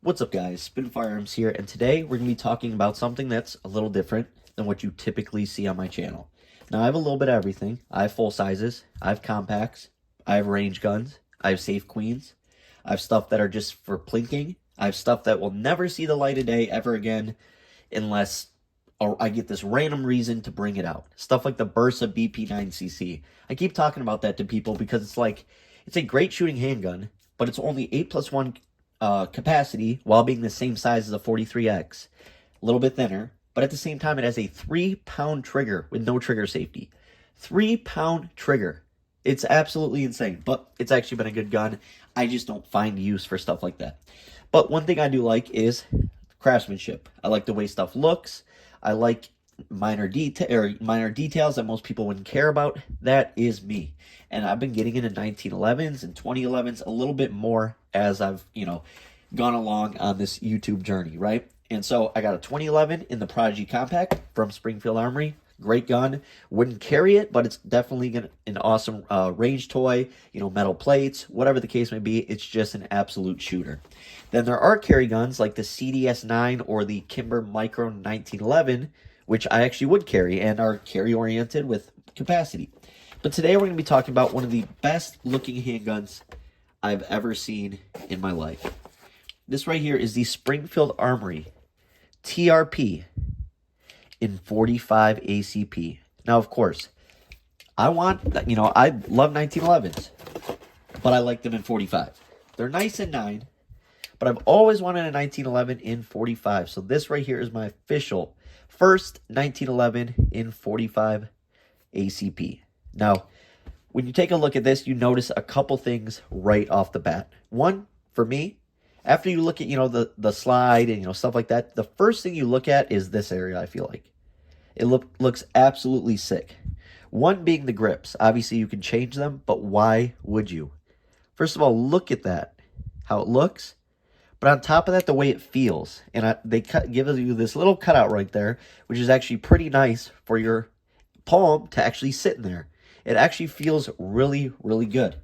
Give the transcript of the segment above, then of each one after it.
What's up, guys? Spin Firearms here, and today we're going to be talking about something that's a little different than what you typically see on my channel. Now, I have a little bit of everything. I have full sizes, I have compacts, I have range guns, I have safe queens, I have stuff that are just for plinking, I have stuff that will never see the light of day ever again unless I get this random reason to bring it out. Stuff like the Bursa BP9cc. I keep talking about that to people because it's a great shooting handgun, but it's only 8+1 capacity while being the same size as a 43X. A little bit thinner, but at the same time, it has a 3-pound trigger with no trigger safety. 3-pound trigger. It's absolutely insane, but it's actually been a good gun. I just don't find use for stuff like that. But one thing I do like is craftsmanship. I like the way stuff looks. I like minor details that most people wouldn't care about. That is me. And I've been getting into 1911s and 2011s a little bit more as I've, gone along on this YouTube journey, right? And so I got a 2011 in the Prodigy Compact from Springfield Armory. Great gun. Wouldn't carry it, but it's definitely an awesome range toy, metal plates, whatever the case may be. It's just an absolute shooter. Then there are carry guns like the CDS-9 or the Kimber Micro 1911, which I actually would carry and are carry-oriented with capacity. But today we're going to be talking about one of the best-looking handguns I've ever seen in my life. This right here is the Springfield Armory TRP in 45 ACP. Now, of course, I love 1911s, but I like them in 45. They're nice in 9, but I've always wanted a 1911 in 45. So this right here is my official first 1911 in 45 ACP. Now, when you take a look at this, you notice a couple things right off the bat. One, for me, after you look at, the slide and, stuff like that, the first thing you look at is this area, I feel like. It looks absolutely sick. One being the grips. Obviously, you can change them, but why would you? First of all, look at that, how it looks. But on top of that, the way it feels. And they give you this little cutout right there, which is actually pretty nice for your palm to actually sit in there. It actually feels really, really good.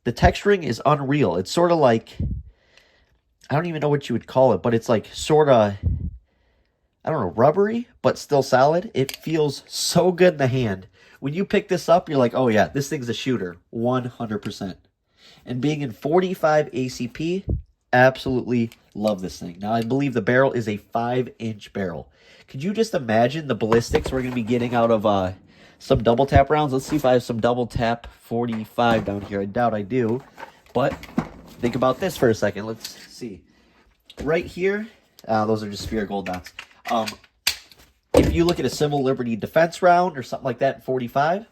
The texturing is unreal. It's sort of like, I don't even know what you would call it, but it's like sort of, I don't know, rubbery, but still solid. It feels so good in the hand. When you pick this up, you're like, oh yeah, this thing's a shooter, 100%. And being in 45 ACP, absolutely love this thing. Now, I believe the barrel is a 5-inch barrel. Could you just imagine the ballistics we're going to be getting out of some double tap rounds? Let's see if I have some double tap 45 down here. I doubt I do, but think about this for a second. Let's see. Right here, those are just Spear Gold dots. If you look at a Civil Liberty Defense round or something like that in 45,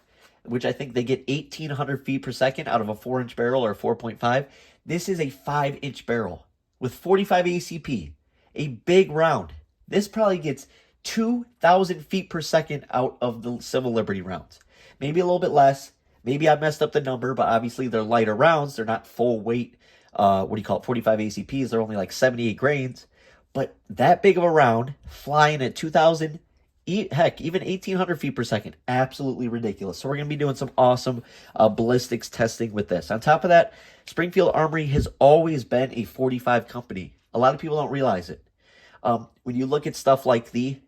which I think they get 1,800 feet per second out of a 4-inch barrel or a 4.5, this is a 5-inch barrel with 45 ACP, a big round. This probably gets 2,000 feet per second out of the Civil Liberty rounds. Maybe a little bit less. Maybe I messed up the number, but obviously they're lighter rounds. They're not full weight, 45 ACPs. They're only like 78 grains. But that big of a round, flying at 2,000, heck, even 1,800 feet per second, absolutely ridiculous. So we're going to be doing some awesome ballistics testing with this. On top of that, Springfield Armory has always been a 45 company. A lot of people don't realize it. When you look at stuff like the,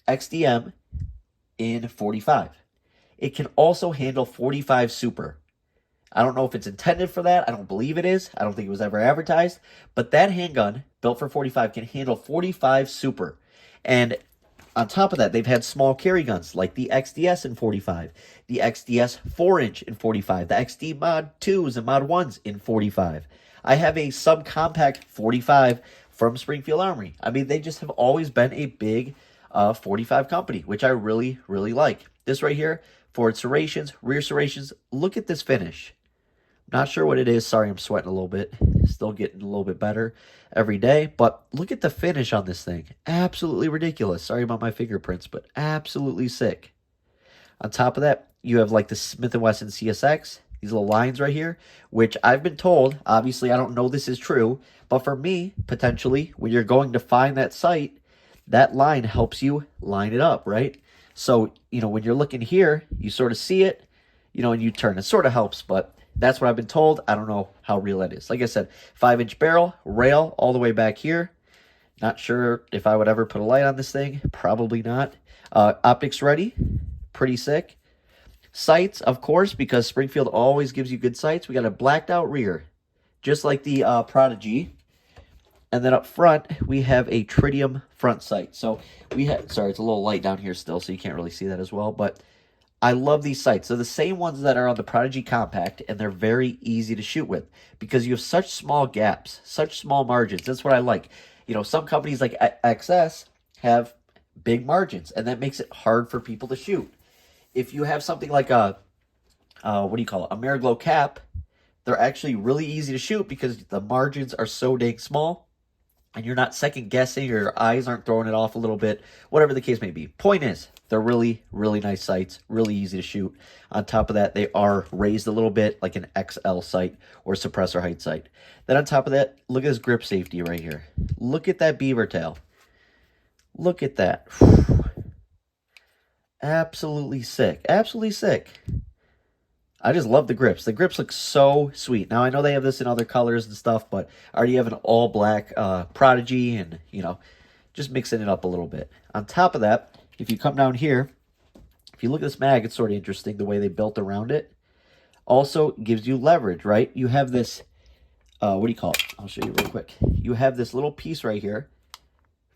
XDM in 45, it can also handle 45 Super. I don't know if it's intended for that. I don't believe it is. I don't think it was ever advertised. But that handgun, built for 45, can handle 45 Super. And on top of that, they've had small carry guns like the XDS in 45, the XDS 4-inch in 45, the XD Mod 2s and Mod 1s in 45. I have a subcompact 45 from Springfield Armory. I mean, they just have always been a big 45 company, which I really, really like. This right here, forward serrations, rear serrations. Look at this finish. Not sure what it is. Sorry, I'm sweating a little bit. Still getting a little bit better every day. But look at the finish on this thing. Absolutely ridiculous. Sorry about my fingerprints, but absolutely sick. On top of that, you have like the Smith & Wesson CSX. These little lines right here, which I've been told, obviously I don't know this is true, but for me, potentially, when you're going to find that sight, that line helps you line it up, right? So, when you're looking here, you sort of see it, and you turn. It sort of helps, but That's what I've been told. I don't know how real that is. Like I said, 5-inch barrel, rail all the way back here. Not sure if I would ever put a light on this thing. Probably not. Optics ready. Pretty sick. Sights, of course, because Springfield always gives you good sights. We got a blacked out rear, just like the Prodigy. And then up front, we have a tritium front sight. So we have, sorry, it's a little light down here still, so you can't really see that as well. But I love these sights. They're the same ones that are on the Prodigy Compact, and they're very easy to shoot with because you have such small gaps, such small margins. That's what I like. You know, some companies like XS have big margins, and that makes it hard for people to shoot. If you have something like a, what do you call it, a Mariglow cap, they're actually really easy to shoot because the margins are so dang small and you're not second guessing or your eyes aren't throwing it off a little bit, whatever the case may be. Point is, they're really, really nice sights, really easy to shoot. On top of that, they are raised a little bit like an XL sight or suppressor height sight. Then on top of that, look at this grip safety right here. Look at that beaver tail. Look at that. Absolutely sick. Absolutely sick. I just love the grips. The grips look so sweet. Now, I know they have this in other colors and stuff, but I already have an all-black Prodigy and, you know, just mixing it up a little bit. On top of that, if you come down here, if you look at this mag, it's sort of interesting the way they built around it. Also gives you leverage, right? You have this, what do you call it? I'll show you real quick. You have this little piece right here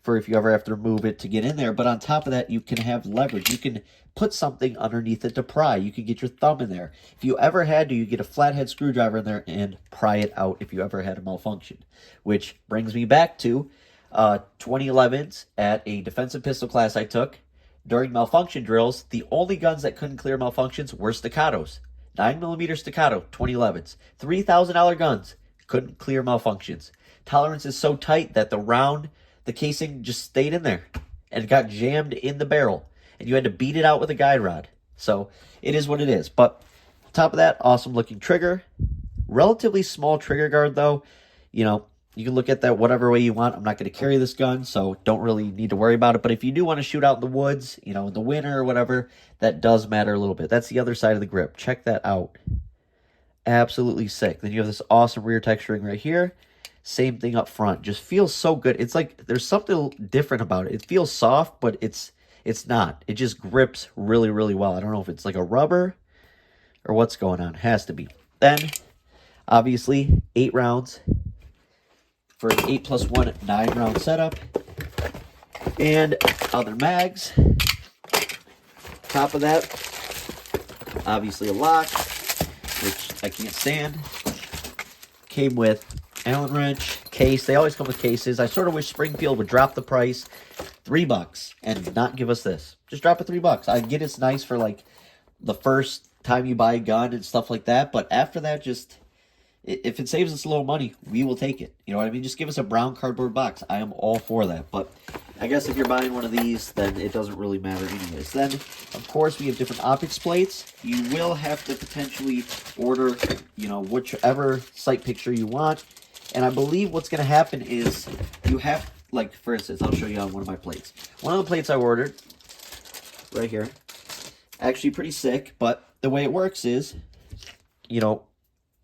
for if you ever have to remove it to get in there. But on top of that, you can have leverage. You can put something underneath it to pry. You can get your thumb in there. If you ever had to, you get a flathead screwdriver in there and pry it out if you ever had a malfunction. Which brings me back to 2011s at a defensive pistol class I took. During malfunction drills, the only guns that couldn't clear malfunctions were staccatos. 9mm staccato, 2011s. $3,000 guns couldn't clear malfunctions. Tolerance is so tight that the casing just stayed in there and got jammed in the barrel. And you had to beat it out with a guide rod. So it is what it is. But on top of that, awesome looking trigger. Relatively small trigger guard though. You know, you can look at that whatever way you want. I'm not going to carry this gun, so don't really need to worry about it. But if you do want to shoot out in the woods, you know, in the winter or whatever, that does matter a little bit. That's the other side of the grip. Check that out. Absolutely sick. Then you have this awesome rear texturing right here. Same thing up front. Just feels so good. It's like there's something different about it. It feels soft, but it's not. It just grips really, really well. I don't know if it's like a rubber or what's going on. It has to be. Then, obviously, 8 rounds for an 8+1 9-round setup. And other mags. Top of that, obviously a lock, which I can't stand. Came with Allen wrench, case. They always come with cases. I sort of wish Springfield would drop the price $3 and not give us this. Just drop it $3. I get it's nice for like the first time you buy a gun and stuff like that, but after that, just if it saves us a little money, we will take it. You know what I mean? Just give us a brown cardboard box. I am all for that. But I guess if you're buying one of these, then it doesn't really matter anyways. Then, of course, we have different optics plates. You will have to potentially order, you know, whichever sight picture you want. And I believe what's going to happen is you have, like, for instance, I'll show you on one of my plates. One of the plates I ordered, right here, actually pretty sick, but the way it works is, you know,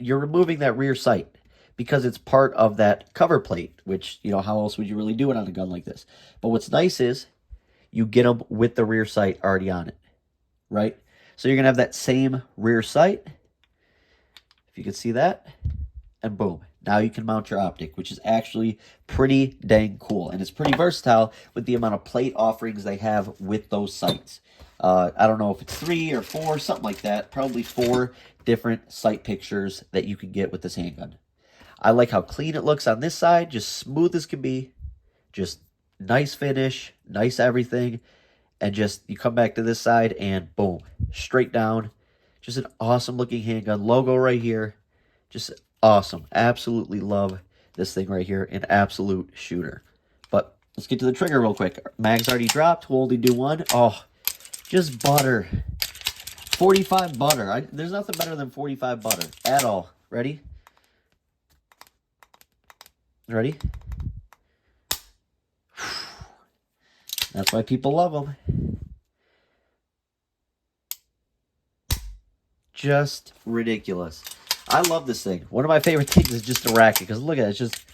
you're removing that rear sight because it's part of that cover plate, which, you know, how else would you really do it on a gun like this? But what's nice is you get them with the rear sight already on it, right? So you're going to have that same rear sight, if you can see that, and boom. Now you can mount your optic, which is actually pretty dang cool. And it's pretty versatile with the amount of plate offerings they have with those sights. I don't know if it's 3 or 4, something like that. Probably 4 different sight pictures that you can get with this handgun. I like how clean it looks on this side, just smooth as can be. Just nice finish, nice everything. And just, you come back to this side and boom, straight down. Just an awesome looking handgun. Logo right here. Just awesome. Absolutely love this thing right here. An absolute shooter. But let's get to the trigger real quick. Mag's already dropped. We'll only do one. Oh, just butter. 45 butter. There's nothing better than 45 butter at all. Ready? Ready? That's why people love them. Just ridiculous. I love this thing. One of my favorite things is just the racket, because look at it, it's just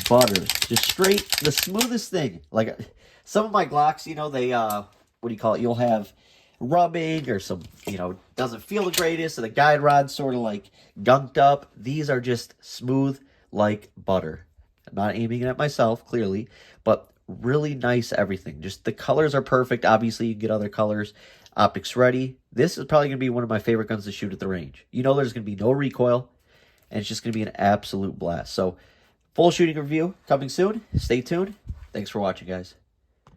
butter. Just straight, the smoothest thing. Like, some of my Glocks, you know, they, what do you call it? You'll have rubbing or some, you know, doesn't feel the greatest, and the guide rod's sort of like gunked up. These are just smooth like butter. I'm not aiming it at myself, clearly, but really nice everything. Just the colors are perfect. Obviously, you can get other colors. Optics ready. This is probably going to be one of my favorite guns to shoot at the range. You know there's going to be no recoil, and it's just going to be an absolute blast. So, full shooting review coming soon. Stay tuned. Thanks for watching, guys.